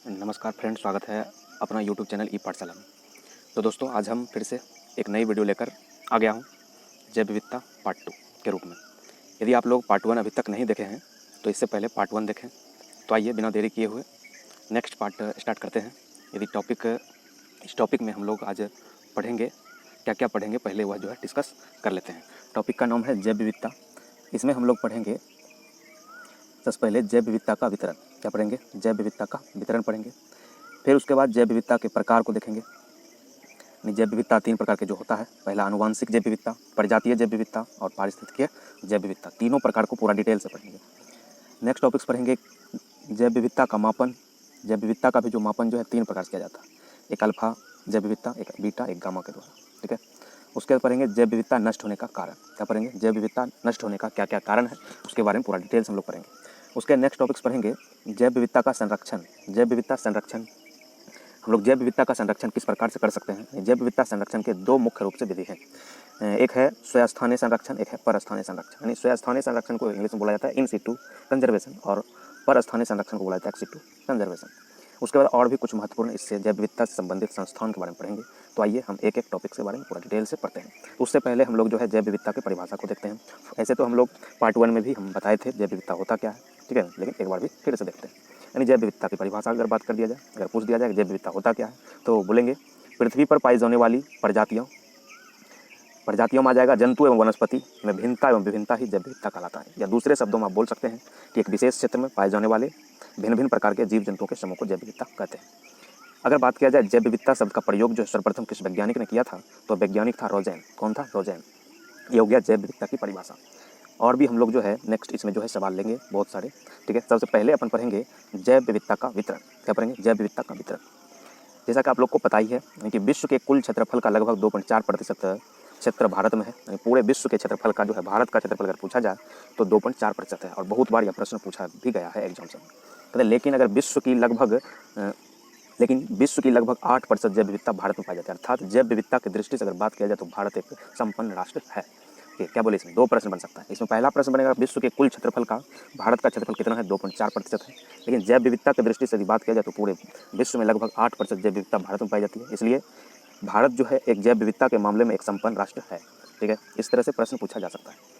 नमस्कार फ्रेंड, स्वागत है अपना यूट्यूब चैनल ई पाठशाला में। तो दोस्तों, आज हम फिर से एक नई वीडियो लेकर आ गया हूँ जैव विविधता पार्ट 2 के रूप में। यदि आप लोग पार्ट 1 अभी तक नहीं देखे हैं तो इससे पहले पार्ट 1 देखें। तो आइए बिना देरी किए हुए नेक्स्ट पार्ट स्टार्ट करते हैं। यदि इस टॉपिक में हम लोग आज पढ़ेंगे, क्या क्या पढ़ेंगे पहले वह जो है डिस्कस कर लेते हैं। टॉपिक का नाम है जैव विविधता। इसमें हम लोग पढ़ेंगे सबसे पहले जैव विविधता का वितरण। क्या पढ़ेंगे? जैव विविधता का वितरण पढ़ेंगे। फिर उसके बाद जैव विविधता के प्रकार को देखेंगे। जैव विविधता 3 प्रकार के जो होता है, पहला आनुवांशिक जैव विविधता, प्रजातीय जैव विविधता और पारिस्थितिकीय जैव विविधता। तीनों प्रकार को पूरा डिटेल से पढ़ेंगे। नेक्स्ट टॉपिक्स पढ़ेंगे जैव विविधता का मापन। जैव विविधता का भी जो मापन जो है 3 प्रकार से किया जाता है, एक अल्फा जैव विविधता, एक बीटा, एक गामा के द्वारा। ठीक है। उसके बाद पढ़ेंगे जैव विविधता नष्ट होने का कारण। क्या पढ़ेंगे? जैव विविधता नष्ट होने का क्या क्या कारण है उसके बारे में पूरा डिटेल्स हम लोग पढ़ेंगे। उसके नेक्स्ट टॉपिक्स पढ़ेंगे जैव विविधता का संरक्षण। जैव विविधता संरक्षण, हम लोग जैव विविधता का संरक्षण किस प्रकार से कर सकते हैं। जैव विविधता संरक्षण के 2 मुख्य रूप से विधि हैं। एक है स्वस्थानीय संरक्षण, एक है परस्थानीय संरक्षण। यानी स्वस्थानीय संरक्षण को इंग्लिश में बोला जाता है इन सिटू कंजर्वेशन और परस्थानीय संरक्षण को बोला जाता है एक्स सिटू कंजर्वेशन। उसके बाद और भी कुछ महत्वपूर्ण इससे जैव विविधता से संबंधित संस्थान के बारे में पढ़ेंगे। तो आइए हम एक एक टॉपिक के बारे में पूरा डिटेल से पढ़ते हैं। उससे पहले हम लोग जो है जैव विविधता की परिभाषा को देखते हैं। ऐसे तो हम लोग पार्ट 1 में भी हम बताए थे जैव विविधता होता क्या है, ठीक है, लेकिन एक बार भी फिर से देखते हैं। यानी जैव विविधता की परिभाषा अगर बात कर दिया जाए, अगर पूछ दिया जाए जैव विविधता होता क्या है, तो बोलेंगे पृथ्वी पर पाई जाने वाली प्रजातियों में आ जाएगा जंतु एवं वनस्पति में भिन्नता एवं विभिन्नता ही जैव विविधता कहलाता है। या दूसरे शब्दों में आप बोल सकते हैं कि एक विशेष क्षेत्र में पाए जाने वाले भिन्न भिन्न प्रकार के जीव जंतुओं के समूह को जैव विविधता कहते हैं। अगर बात किया जाए जैव विविधता शब्द का प्रयोग जो सर्वप्रथम किस वैज्ञानिक ने किया था, तो वैज्ञानिक था रोजेन। कौन था? रोजेन। ये हो गया जैव विविधता की परिभाषा। और भी हम लोग जो है नेक्स्ट इसमें जो है सवाल लेंगे बहुत सारे। ठीक है। सबसे पहले अपन पढ़ेंगे जैव विविधता का वितरण। क्या पढ़ेंगे? जैव विविधता का वितरण। जैसा कि आप लोग को पता ही है कि विश्व के कुल क्षेत्रफल का लगभग 2.4% क्षेत्र भारत में है। यानी पूरे विश्व के क्षेत्रफल का जो है, भारत का क्षेत्रफल अगर पूछा जाए तो 2.4% है। और बहुत बार यह प्रश्न पूछा भी गया है एग्जाम में। लेकिन अगर विश्व की लगभग 8% जैव विविधता भारत में पाई जाती है। अर्थात जैव विविधता की दृष्टि से अगर बात किया जाए तो भारत एक संपन्न राष्ट्र है। क्या बोले? इसमें 2 प्रश्न बन सकता है। इसमें पहला प्रश्न बनेगा विश्व के कुल क्षेत्रफल का भारत का क्षेत्रफल कितना है? 2.4% है। लेकिन जैव विविधता की दृष्टि से यदि बात किया जाए तो पूरे विश्व में लगभग 8% जैव विविधता भारत में पाई जाती है। इसलिए भारत जो है एक जैव विविधता के मामले में एक संपन्न राष्ट्र है। ठीक है। इस तरह से प्रश्न पूछा जा सकता है।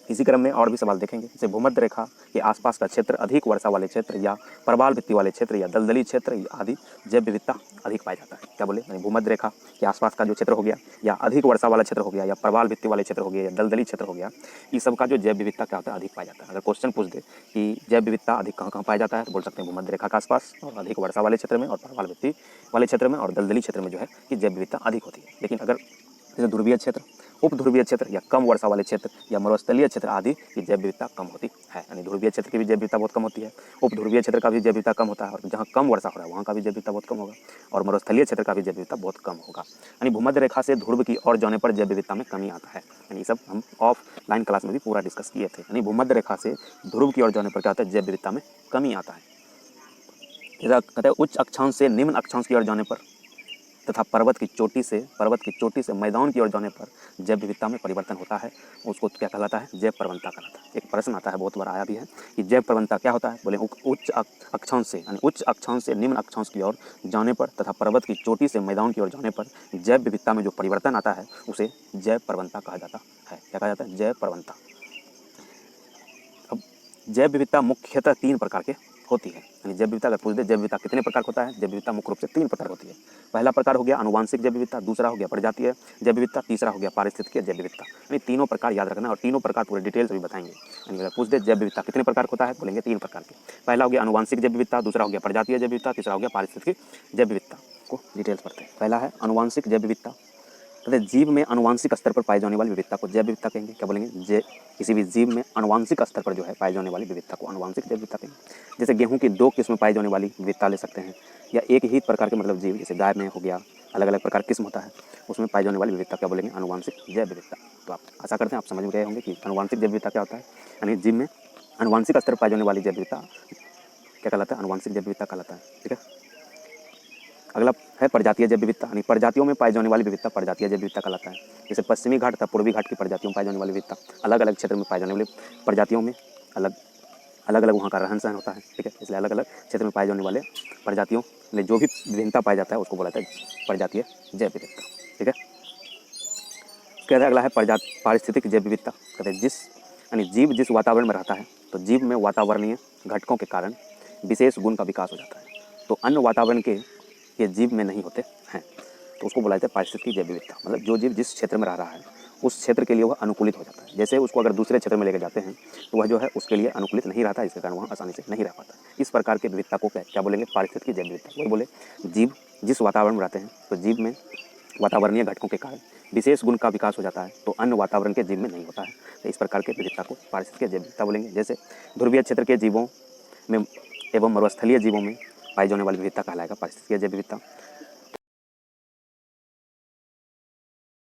इसी क्रम में और भी सवाल देखेंगे, जैसे भूमध्य रेखा के आसपास का क्षेत्र, अधिक वर्षा वाले क्षेत्र या प्रवाल भित्ति वाले क्षेत्र या दलदली क्षेत्र आदि जैव विविधता अधिक पाया जाता है। क्या बोले? यानी भूमध्य रेखा के आसपास का जो क्षेत्र हो गया, या अधिक वर्षा वाला क्षेत्र हो गया, या प्रवाल भित्ति वाले क्षेत्र हो गया, या दलदली क्षेत्र हो गया, इस सब का जो जैव विविधता क्या होता है? अधिक पाया जाता है। अगर क्वेश्चन पूछ दे कि जैव विविधता अधिक कहाँ कहाँ पाया जाता है, तो बोल सकते हैं भूमध्य रेखा के आसपास और अधिक वर्षा वाले क्षेत्र में और प्रवाल भित्ति वाले क्षेत्र में और दलदली क्षेत्र में जो है कि जैव विविधता अधिक होती है। लेकिन अगर जैसे ध्रुवीय क्षेत्र, उप ध्रुवीय क्षेत्र या कम वर्षा वाले क्षेत्र या मरुस्थलीय क्षेत्र आदि की जैव विविधता कम होती है। यानी ध्रुवीय क्षेत्र की भी जैव विविधता बहुत कम होती है, उप ध्रुवीय क्षेत्र का भी जैव विविधता कम होता है, और जहाँ कम वर्षा हो रहा है वहाँ का भी जैव विविधता बहुत कम होगा, और मरुस्थलीय क्षेत्र का भी जैव विविधता बहुत कम होगा। यानी भूमध्य रेखा से ध्रुव की ओर जाने पर जैव विविधता में कमी आता है। यानी सब हम ऑफ लाइन क्लास में भी पूरा डिस्कस किए थे। यानी भूमध्य रेखा से ध्रुव की ओर जाने पर क्या होता है? जैव विविधता में कमी आता है। जैसा कहते हैं उच्च अक्षांश से निम्न अक्षांश की ओर जाने पर तथा पर्वत की चोटी से मैदान की ओर जाने पर जैव विविधता में परिवर्तन होता है। उसको क्या कहलाता है? जैव प्रवणता कहलाता है। एक प्रश्न आता है, बहुत बार आया भी है, कि जैव प्रवणता क्या होता है? बोले उच्च अक्षांश से निम्न अक्षांश की ओर जाने पर तथा पर्वत की चोटी से मैदान की ओर जाने पर जैव विविधता में जो परिवर्तन आता है उसे जैव प्रवणता कहा जाता है। क्या कहा जाता है? जैव प्रवणता। अब जैव विविधता मुख्यतः 3 प्रकार के होती है। यानी जैव विविधता अगर पूछ दे जैव विविधता कितने प्रकार होता है, जैव विविधता मुख्य रूप से 3 प्रकार होती है। पहला प्रकार हो गया आनुवांशिक जैव विविधता, दूसरा हो गया प्रजातीय जैव विविधता, तीसरा हो गया पारिस्थितिकीय जैव विविधता। यानी तीनों प्रकार याद रखना, और तीनों प्रकार पूरे डिटेल से भी बताएंगे। यानी अगर पूछ दे जैव विविधता कितने प्रकार होता है, बोलेंगे 3 प्रकार के। पहला हो गया आनुवांशिक जैव विविधता, दूसरा हो गया प्रजातीय जैव विविधता, तीसरा हो गया पारिस्थितिकीय जैव विविधता। को डिटेल्स पढ़ते हैं। पहला है आनुवांशिक जैव विविधता। तथा जीव में अनुवांशिक स्तर पर पाई जाने वाली विविधता को जैव विविधता कहेंगे। क्या बोलेंगे? किसी भी जीव में अनुवांशिक स्तर पर जो है पाई जाने वाली विविधता को अनुवांशिक जैव विविधता कहेंगे। जैसे गेहूं की 2 किस्म पाई जाने वाली विविधता ले सकते हैं, या एक ही प्रकार के मतलब जीव, जैसे गाय में हो गया अलग अलग प्रकार किस्म होता है, उसमें पाई जाने वाली विविधता क्या बोलेंगे? अनुवांशिक जैव विविधता। तो आप आशा करते हैं आप समझ में गए होंगे कि अनुवांशिक जैव विविधता क्या होता है। यानी जीव में अनुवांशिक स्तर पर पाई जाने वाली जैव विविधता क्या कहलाता है? अनुवांशिक जैव विविधता कहलाता है। ठीक है। अगला है प्रजातीय जैव विविधता। यानी प्रजातियों में पाई जाने वाली विविधता प्रजातीय जैव विविधता कहलाता है। जैसे पश्चिमी घाट तथा पूर्वी घाट की प्रजातियों में पाई जाने वाली विविधता, अलग अलग क्षेत्र में पाई जाने वाली प्रजातियों में अलग अलग अलग वहाँ का रहन सहन होता है, ठीक है। इसलिए अलग अलग क्षेत्र में पाए जाने वाले प्रजातियों में जो भी विभिन्नता पाया जाता है उसको बोला जाता है प्रजातीय जैव विविधता, ठीक है। कहते हैं अगला है पारिस्थितिक जैव विविधता। कहते हैं यानी जीव जिस वातावरण में रहता है तो जीव में वातावरणीय घटकों के कारण विशेष गुण का विकास हो जाता है, तो अन्य वातावरण के ये जीव में नहीं होते हैं, तो उसको बोला जाता है पारिस्थितिक जैव विविधता। मतलब जो जीव जिस क्षेत्र में रह रहा है उस क्षेत्र के लिए वह अनुकूलित हो जाता है। जैसे उसको अगर दूसरे क्षेत्र में लेकर जाते हैं तो वह जो है उसके लिए अनुकूलित नहीं रहता, इसके कारण वह आसानी से नहीं रह पाता। इस प्रकार की विविधता को क्या बोलेंगे? पारिस्थितिक जैव विविधता। वही बोले जीव जिस वातावरण में रहते हैं तो जीव में वातावरणीय घटकों के कारण विशेष गुण का विकास हो जाता है, तो अन्य वातावरण के जीव में नहीं होता है, तो इस प्रकार के विविधता को पारिस्थितिक जैव विविधता बोलेंगे। जैसे ध्रुवीय क्षेत्र के जीवों में एवं मरुस्थलीय जीवों में पाई जाने वाली विविधता कहलाएगा पारिस्थितिक जैव विविधता।